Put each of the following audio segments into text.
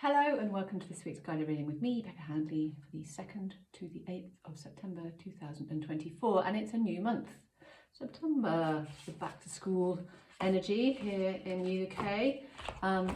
Hello and welcome to this week's guided reading with me, Becca Handley, for the 2nd to the 8th of September 2024, and it's a new month. September, the back to school energy here in the UK.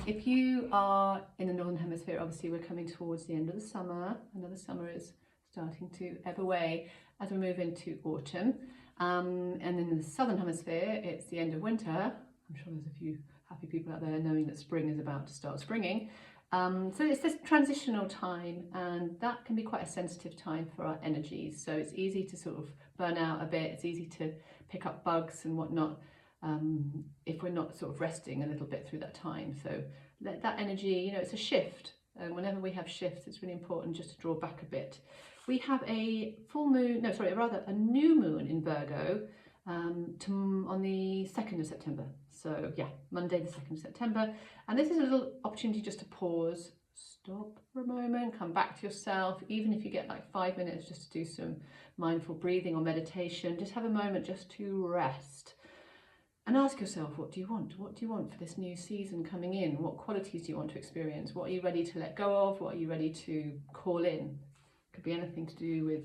If you are in the Northern Hemisphere, obviously we're coming towards the end of the summer. Another summer is starting to ebb away as we move into autumn. And in the Southern Hemisphere, it's the end of winter. I'm sure there's a few happy people out there knowing that spring is about to start springing. So it's this transitional time, and that can be quite a sensitive time for our energies. So it's easy to sort of burn out a bit. It's easy to pick up bugs and whatnot if we're not sort of resting a little bit through that time. So that energy, it's a shift. And whenever we have shifts, it's really important just to draw back a bit. We have a a new moon in Virgo on the 2nd of September. So yeah, Monday the 2nd of September. And this is a little opportunity just to pause, stop for a moment, come back to yourself, even if you get like 5 minutes just to do some mindful breathing or meditation. Just have a moment just to rest and ask yourself, what do you want? What do you want for this new season coming in? What qualities do you want to experience? What are you ready to let go of? What are you ready to call in? Could be anything to do with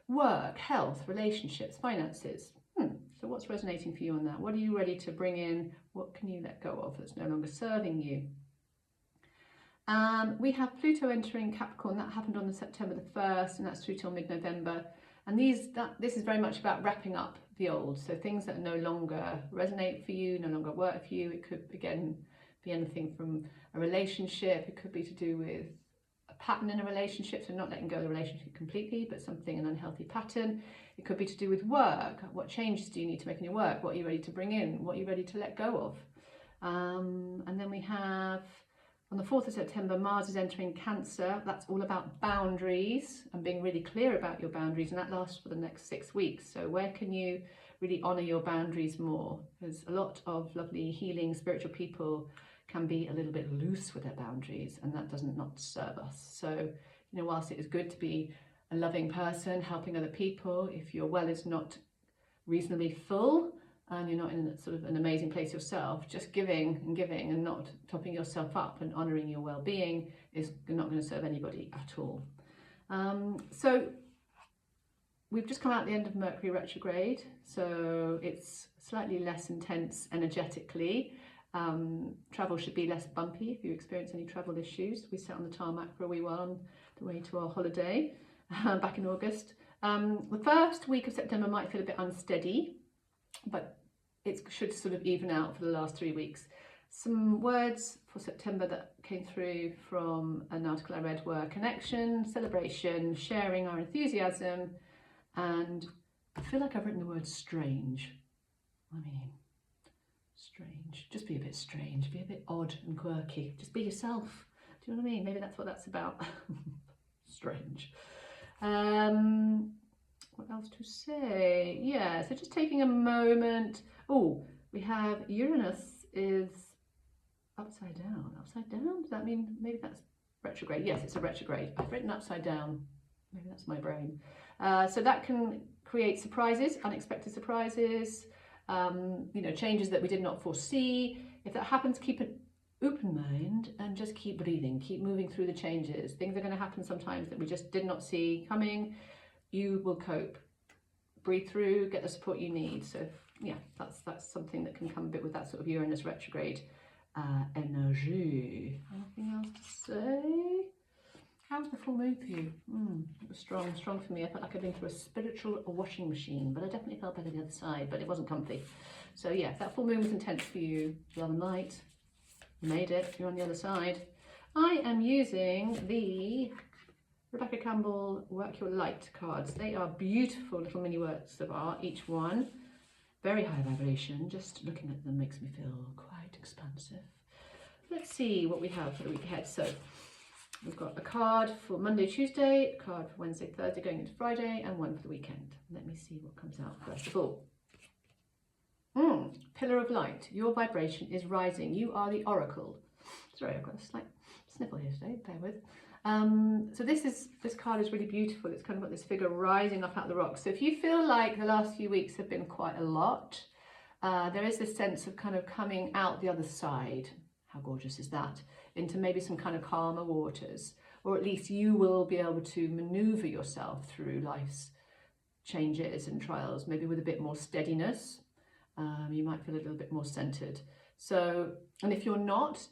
work, health, relationships, finances. So what's resonating for you on that? What are you ready to bring in? What can you let go of that's no longer serving you? We have Pluto entering Capricorn. That happened on the September the 1st, and that's through till mid-November. And this is very much about wrapping up the old. So things that no longer resonate for you, no longer work for you. It could, again, be anything from a relationship. It could be to do with a pattern in a relationship, so not letting go of the relationship completely, but something, an unhealthy pattern. It could be to do with work. What changes do you need to make in your work? What are you ready to bring in? What are you ready to let go of? And then we have, on the 4th of September, Mars is entering Cancer. That's all about boundaries and being really clear about your boundaries, and that lasts for the next 6 weeks. So where can you really honour your boundaries more? Because a lot of lovely, healing, spiritual people can be a little bit loose with their boundaries, and that does not serve us. So, whilst it is good to be a loving person, helping other people, if your well is not reasonably full and you're not in sort of an amazing place yourself, just giving and not topping yourself up and honouring your well-being is not going to serve anybody at all. So we've just come out the end of Mercury retrograde, so it's slightly less intense energetically. Travel should be less bumpy if you experience any travel issues. We sat on the tarmac for a wee while on the way to our holiday back in August. The first week of September might feel a bit unsteady, but it should sort of even out for the last 3 weeks. Some words for September that came through from an article I read were connection, celebration, sharing our enthusiasm, and I feel like I've written the word strange. Strange. Just be a bit strange, be a bit odd and quirky. Just be yourself. Do you know what I mean? Maybe that's what that's about. Strange. What else to say? Yeah, so just taking a moment. Oh, we have Uranus is upside down. Upside down? Does that mean maybe that's retrograde? Yes, it's a retrograde. I've written upside down. Maybe that's my brain. So that can create surprises, unexpected surprises, changes that we did not foresee. If that happens, keep an open mind and just keep breathing, keep moving through the changes. Things are going to happen sometimes that we just did not see coming. You will cope. Breathe through, get the support you need. So yeah, that's something that can come a bit with that sort of Uranus retrograde energy. Anything else to say? How's the full moon for you? It was strong for me. I felt like I'd been through a spiritual washing machine, but I definitely felt better the other side, but it wasn't comfy. So yeah, that full moon was intense for you. Love and light. You made it. You're on the other side. I am using the Rebecca Campbell Work Your Light cards. They are beautiful little mini works of art, each one. Very high vibration. Just looking at them makes me feel quite expansive. Let's see what we have for the week ahead. So we've got a card for Monday, Tuesday, a card for Wednesday, Thursday, going into Friday, and one for the weekend. Let me see what comes out first of all. Pillar of light. Your vibration is rising. You are the oracle. Sorry, I've got a slight sniffle here today. Bear with. So this card is really beautiful. It's kind of got this figure rising up out of the rocks. So if you feel like the last few weeks have been quite a lot, there is this sense of kind of coming out the other side. How gorgeous is that? into maybe some kind of calmer waters, or at least you will be able to maneuver yourself through life's changes and trials, maybe with a bit more steadiness. You might feel a little bit more centered. So, and if you're not,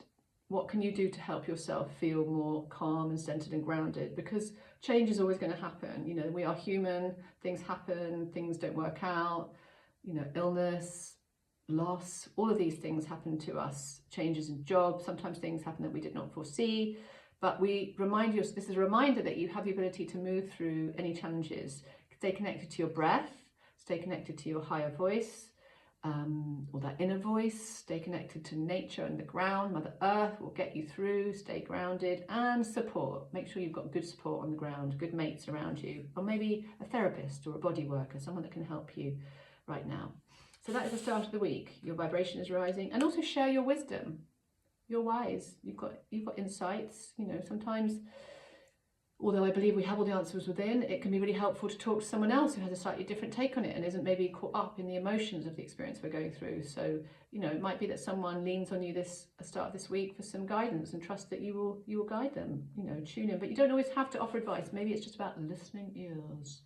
what can you do to help yourself feel more calm and centered and grounded? Because change is always going to happen. You know, we are human, things happen, things don't work out, you know, illness, loss, all of these things happen to us, changes in jobs, sometimes things happen that we did not foresee. But we remind you, this is a reminder that you have the ability to move through any challenges. Stay connected to your breath, stay connected to your higher voice, or that inner voice, stay connected to nature and the ground. Mother Earth will get you through, stay grounded, and support. Make sure you've got good support on the ground, good mates around you, or maybe a therapist or a body worker, someone that can help you right now. So that is the start of the week. Your vibration is rising, and also share your wisdom. You're wise, you've got insights. You know, sometimes, although I believe we have all the answers within, it can be really helpful to talk to someone else who has a slightly different take on it and isn't maybe caught up in the emotions of the experience we're going through. So, you know, it might be that someone leans on you at the start of this week for some guidance, and trust that you will guide them. You know, tune in, but you don't always have to offer advice. Maybe it's just about listening ears.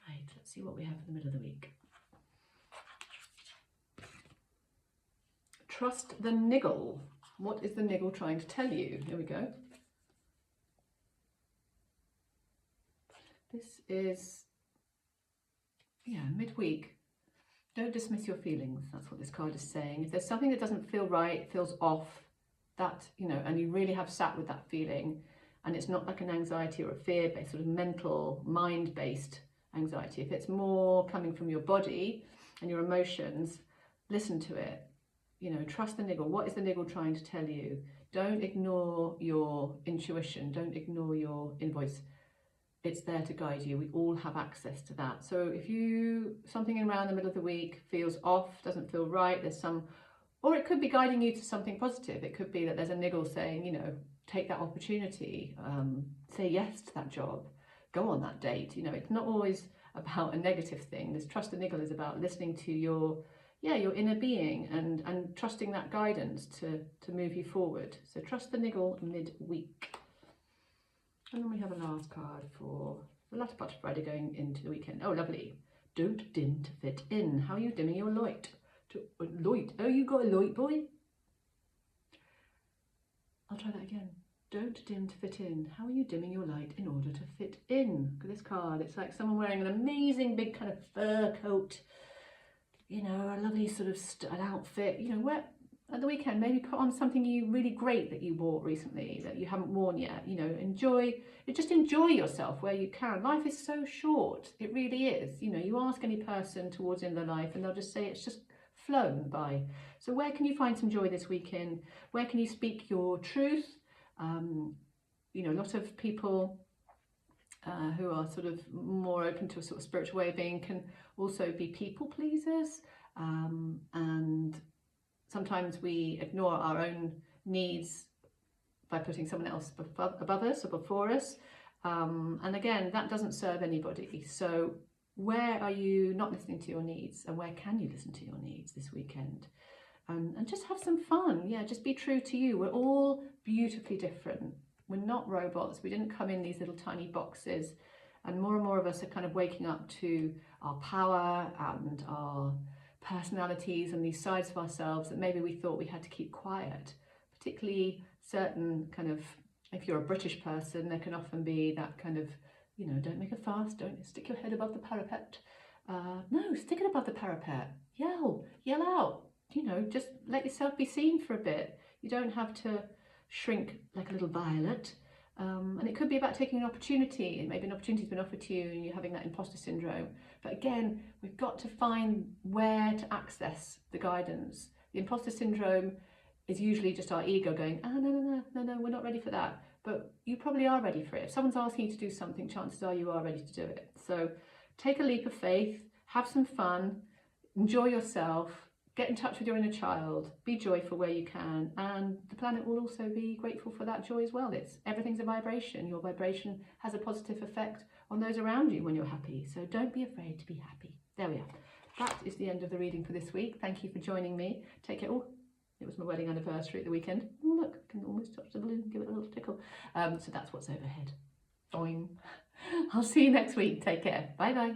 Right, let's see what we have in the middle of the week. Trust the niggle. What is the niggle trying to tell you? Here we go. This is, midweek. Don't dismiss your feelings. That's what this card is saying. If there's something that doesn't feel right, feels off, that, you know, and you really have sat with that feeling, and it's not like an anxiety or a fear-based, sort of mental, mind-based anxiety. If it's more coming from your body and your emotions, listen to it. You know, trust the niggle. What is the niggle trying to tell you? Don't ignore your intuition. Don't ignore your invoice. It's there to guide you. We all have access to that. So if something around the middle of the week feels off, doesn't feel right, or it could be guiding you to something positive. It could be that there's a niggle saying, you know, take that opportunity, say yes to that job, go on that date. You know, it's not always about a negative thing. This trust the niggle is about listening to your inner being and trusting that guidance to move you forward. So trust the niggle midweek. And then we have a last card for the latter part of Friday going into the weekend. Oh, lovely. Don't dim to fit in. How are you dimming your light? Light. Oh, you got a light, boy? I'll try that again. Don't dim to fit in. How are you dimming your light in order to fit in? Look at this card. It's like someone wearing an amazing big kind of fur coat. You know, a lovely sort of an outfit. You know, where at the weekend, maybe put on something really great that you bought recently that you haven't worn yet. You know, just enjoy yourself where you can. Life is so short. It really is. You know, you ask any person towards the end of their life and they'll just say it's just flown by. So where can you find some joy this weekend? Where can you speak your truth? You know, a lot of people who are sort of more open to a sort of spiritual way of being can also be people pleasers, and sometimes we ignore our own needs by putting someone else above us or before us, and again, that doesn't serve anybody. So where are you not listening to your needs, and where can you listen to your needs this weekend? And just have some fun. Yeah, just be true to you. We're all beautifully different. We're not robots. We didn't come in these little tiny boxes. And more of us are kind of waking up to our power and our personalities and these sides of ourselves that maybe we thought we had to keep quiet. Particularly certain kind of, if you're a British person, there can often be that kind of, you know, don't make a fuss, don't stick your head above the parapet. No, stick it above the parapet. Yell out. You know, just let yourself be seen for a bit. You don't have to shrink like a little violet. And it could be about taking an opportunity, and maybe an opportunity's been offered to you and you're having that imposter syndrome. But again, we've got to find where to access the guidance. The imposter syndrome is usually just our ego going, no, we're not ready for that. But you probably are ready for it. If someone's asking you to do something, chances are you are ready to do it. So take a leap of faith, have some fun, enjoy yourself, get in touch with your inner child, be joyful where you can, and the planet will also be grateful for that joy as well. Everything's a vibration. Your vibration has a positive effect on those around you when you're happy. So don't be afraid to be happy. There we are. That is the end of the reading for this week. Thank you for joining me. Take care. Oh, It was my wedding anniversary at the weekend. Oh look, I can almost touch the balloon and give it a little tickle. So that's what's overhead. Boing. I'll see you next week. Take care. Bye bye.